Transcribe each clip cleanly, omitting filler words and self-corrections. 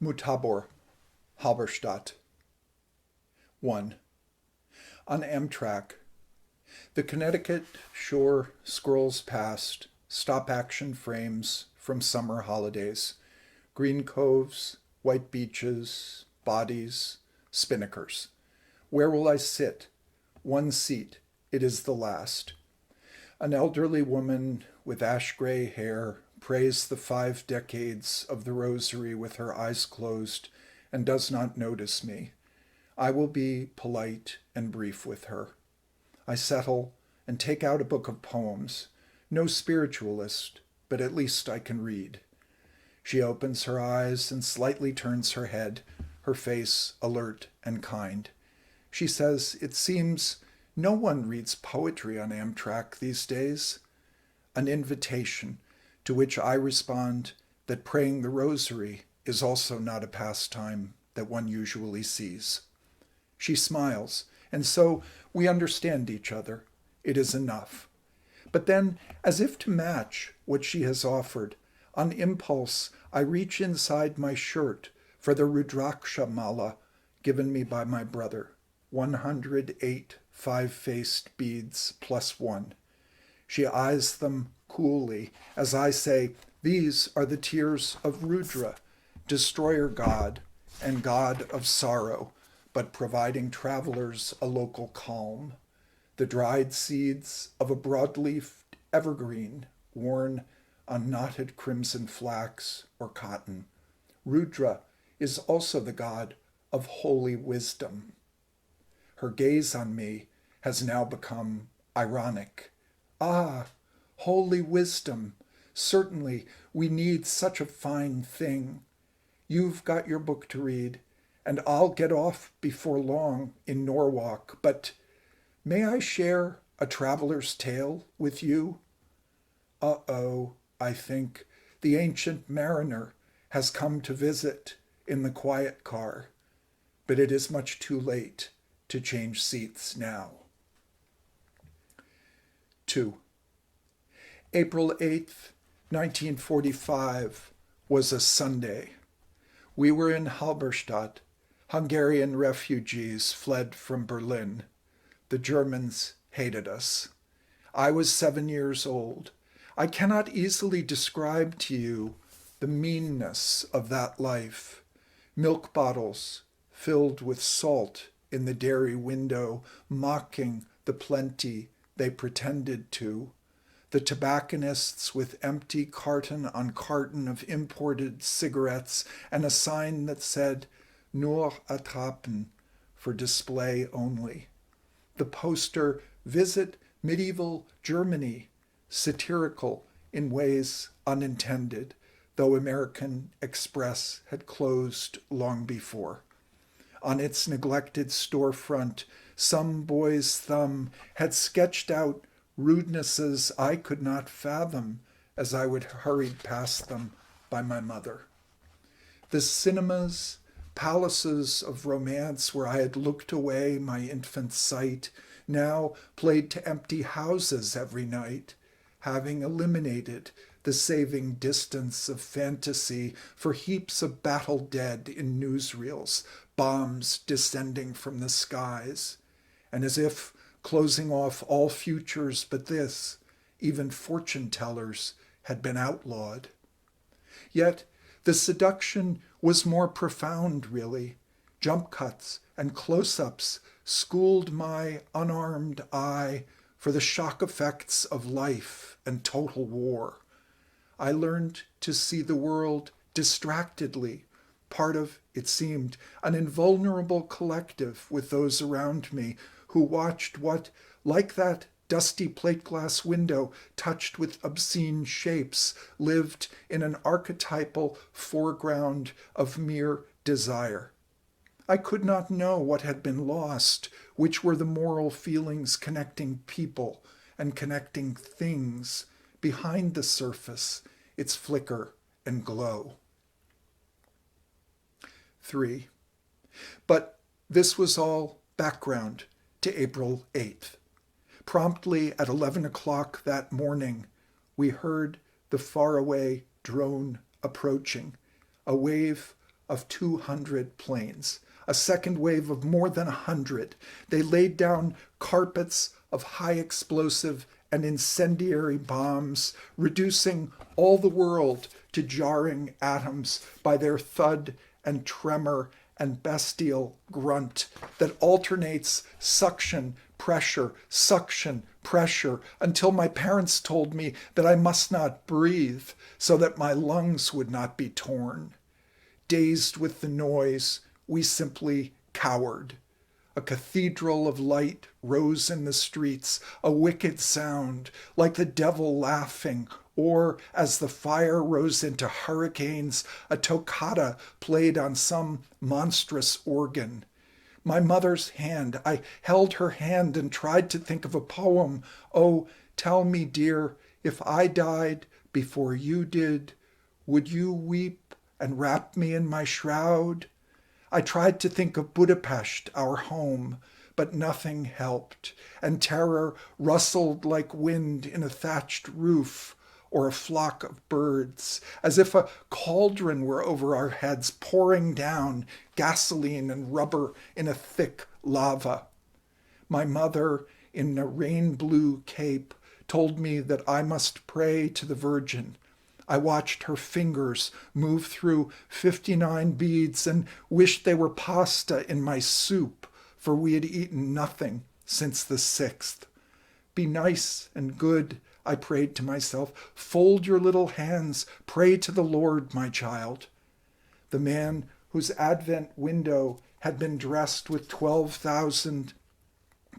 Mutabor, Halberstadt. 1. On Amtrak. The Connecticut shore scrolls past stop-action frames from summer holidays. Green coves, white beaches, bodies, spinnakers. Where will I sit? One seat. It is the last. An elderly woman with ash-gray hair prays the 5 decades of the rosary with her eyes closed and does not notice me. I will be polite and brief with her. I settle and take out a book of poems. No spiritualist, but at least I can read. She opens her eyes and slightly turns her head, her face alert and kind. She says, "It seems no one reads poetry on Amtrak these days." An invitation, to which I respond that praying the rosary is also not a pastime that one usually sees. She smiles, and so we understand each other. It is enough. But then, as if to match what she has offered, on impulse I reach inside my shirt for the Rudraksha mala given me by my brother, 108 5-faced beads plus 1. She eyes them coolly as I say, "These are the tears of Rudra, destroyer god and god of sorrow, but providing travelers a local calm. The dried seeds of a broad-leafed evergreen worn on knotted crimson flax or cotton. Rudra is also the god of holy wisdom." Her gaze on me has now become ironic. "Ah, holy wisdom. Certainly we need such a fine thing. You've got your book to read, and I'll get off before long in Norwalk, but may I share a traveler's tale with you?" Uh-oh, I think, the ancient mariner has come to visit in the quiet car, but it is much too late to change seats now. 2. April 8th, 1945 was a Sunday. We were in Halberstadt. Hungarian refugees fled from Berlin. The Germans hated us. I was 7 years old. I cannot easily describe to you the meanness of that life. Milk bottles filled with salt in the dairy window, mocking the plenty they pretended to. The tobacconists with empty carton on carton of imported cigarettes and a sign that said, "Nur attrapen," for display only. The poster, "Visit Medieval Germany," satirical in ways unintended, though American Express had closed long before. On its neglected storefront, some boy's thumb had sketched out rudenesses I could not fathom as I would hurried past them by my mother. The cinemas, palaces of romance where I had looked away my infant sight, now played to empty houses every night, having eliminated the saving distance of fantasy for heaps of battle dead in newsreels, bombs descending from the skies, and as if closing off all futures but this, even fortune-tellers had been outlawed. Yet the seduction was more profound, really. Jump cuts and close-ups schooled my unarmed eye for the shock effects of life and total war. I learned to see the world distractedly, part of, it seemed, an invulnerable collective with those around me who watched what, like that dusty plate glass window touched with obscene shapes, lived in an archetypal foreground of mere desire. I could not know what had been lost, which were the moral feelings connecting people and connecting things behind the surface, its flicker and glow. 3. But this was all background to April 8th. Promptly at 11 o'clock that morning, we heard the faraway drone approaching, a wave of 200 planes, a second wave of more than 100. They laid down carpets of high explosive and incendiary bombs, reducing all the world to jarring atoms by their thud and tremor and bestial grunt that alternates suction, pressure, until my parents told me that I must not breathe so that my lungs would not be torn. Dazed with the noise, we simply cowered. A cathedral of light rose in the streets, a wicked sound, like the devil laughing, or, as the fire rose into hurricanes, a toccata played on some monstrous organ. My mother's hand, I held her hand and tried to think of a poem. Oh, tell me, dear, if I died before you did, would you weep and wrap me in my shroud? I tried to think of Budapest, our home, but nothing helped, and terror rustled like wind in a thatched roof or a flock of birds, as if a cauldron were over our heads, pouring down gasoline and rubber in a thick lava. My mother, in a rain-blue cape, told me that I must pray to the Virgin. I watched her fingers move through 59 beads and wished they were pasta in my soup, for we had eaten nothing since the 6th. Be nice and good, I prayed to myself. Fold your little hands. Pray to the Lord, my child. The man whose Advent window had been dressed with 12,000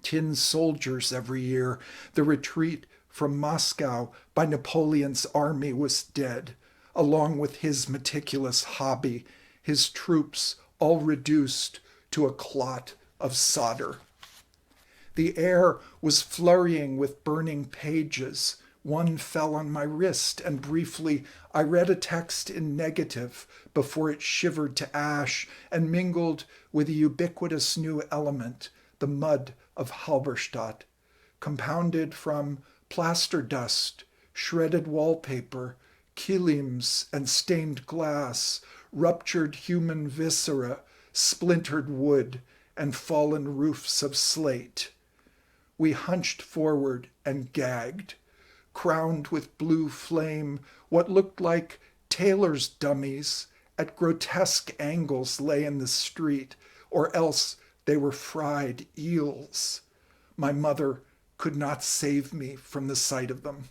tin soldiers every year, the retreat from Moscow by Napoleon's army, was dead, along with his meticulous hobby, his troops all reduced to a clot of solder. The air was flurrying with burning pages. One fell on my wrist, and briefly I read a text in negative before it shivered to ash and mingled with a ubiquitous new element, the mud of Halberstadt, compounded from plaster dust, shredded wallpaper, kilims and stained glass, ruptured human viscera, splintered wood, and fallen roofs of slate. We hunched forward and gagged. Crowned with blue flame, what looked like tailor's dummies at grotesque angles lay in the street, or else they were fried eels. My mother could not save me from the sight of them.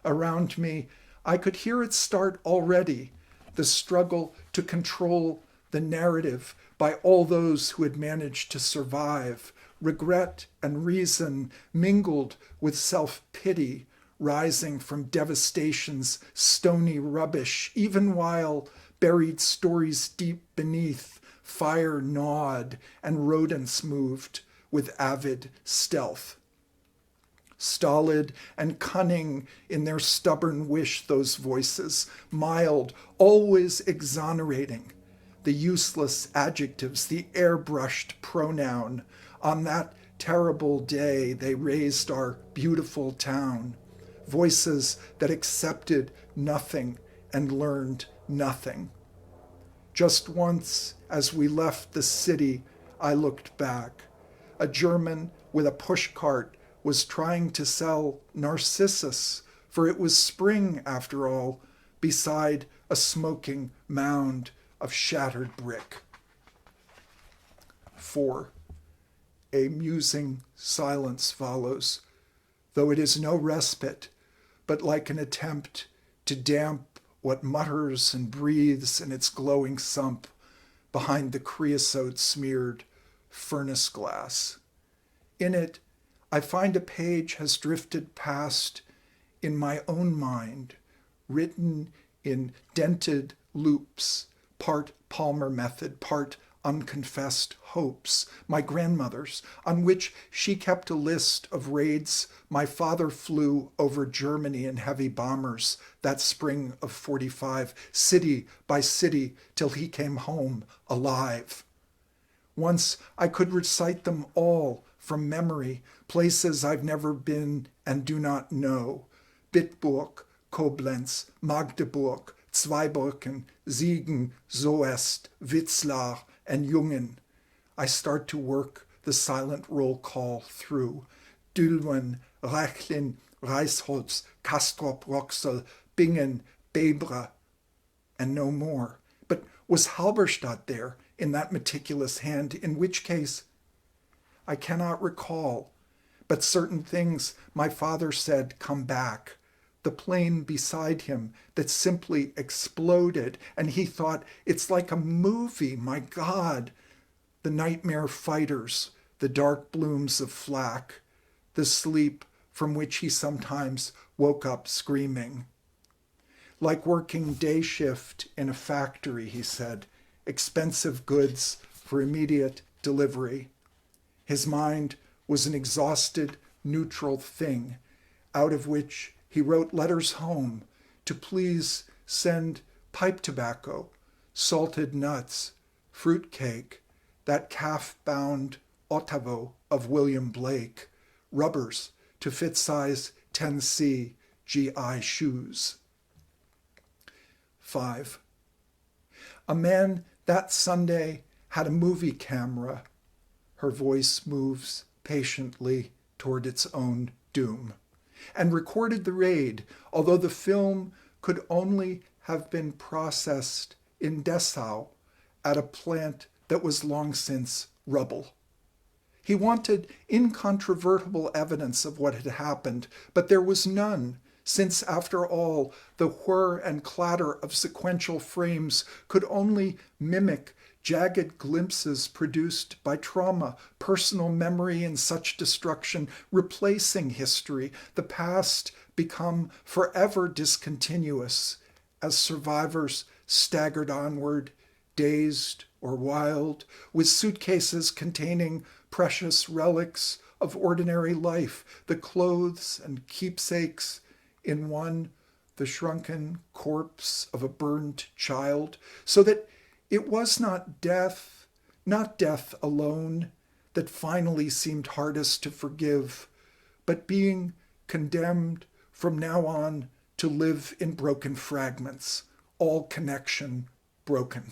Around me, I could hear it start already, the struggle to control the narrative by all those who had managed to survive. Regret and reason mingled with self-pity, rising from devastation's stony rubbish, even while buried stories deep beneath fire gnawed and rodents moved with avid stealth. Stolid and cunning in their stubborn wish, those voices, mild, always exonerating, the useless adjectives, the airbrushed pronoun. On that terrible day, they raised our beautiful town. Voices that accepted nothing and learned nothing. Just once, as we left the city, I looked back. A German with a pushcart was trying to sell Narcissus, for it was spring, after all, beside a smoking mound of shattered brick. 4. A musing silence follows, though it is no respite, but like an attempt to damp what mutters and breathes in its glowing sump behind the creosote-smeared furnace glass. In it, I find a page has drifted past in my own mind, written in dented loops, part Palmer method, part unconfessed hopes, my grandmother's, on which she kept a list of raids my father flew over Germany in heavy bombers that spring of 45, city by city, till he came home alive. Once I could recite them all from memory, places I've never been and do not know. Bitburg, Koblenz, Magdeburg, Zweibrücken, Siegen, Soest, Wetzlar, and Jungen. I start to work the silent roll call through. Dülmen, Reichlin, Reisholz, Castrop, Roxel, Bingen, Bebre, and no more. But was Halberstadt there in that meticulous hand? In which case, I cannot recall. But certain things my father said come back. The plane beside him that simply exploded, and he thought, it's like a movie, my God. The nightmare fighters, the dark blooms of flak, the sleep from which he sometimes woke up screaming. Like working day shift in a factory, he said, expensive goods for immediate delivery. His mind was an exhausted, neutral thing, out of which he wrote letters home to please send pipe tobacco, salted nuts, fruit cake, that calf-bound Ottavo of William Blake, rubbers to fit size 10C GI shoes. 5. A man that Sunday had a movie camera. Her voice moves patiently toward its own doom, and recorded the raid, although the film could only have been processed in Dessau at a plant that was long since rubble. He wanted incontrovertible evidence of what had happened, but there was none, since, after all, the whir and clatter of sequential frames could only mimic jagged glimpses produced by trauma, personal memory in such destruction, replacing history, the past become forever discontinuous as survivors staggered onward, dazed or wild, with suitcases containing precious relics of ordinary life, the clothes and keepsakes, in one, the shrunken corpse of a burned child, so that it was not death alone, that finally seemed hardest to forgive, but being condemned from now on to live in broken fragments, all connection broken.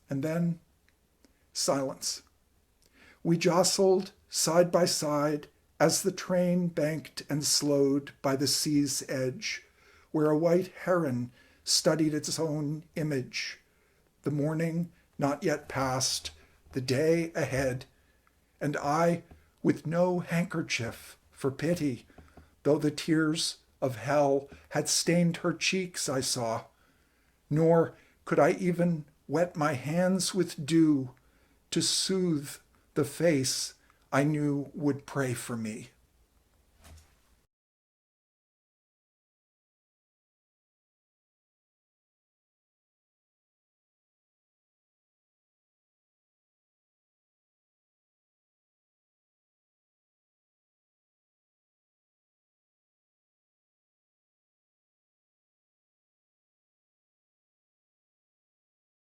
And then silence. We jostled side by side as the train banked and slowed by the sea's edge, where a white heron studied its own image. The morning not yet past, the day ahead, and I with no handkerchief for pity, though the tears of hell had stained her cheeks, I saw, nor could I even wet my hands with dew to soothe the face I knew would pray for me.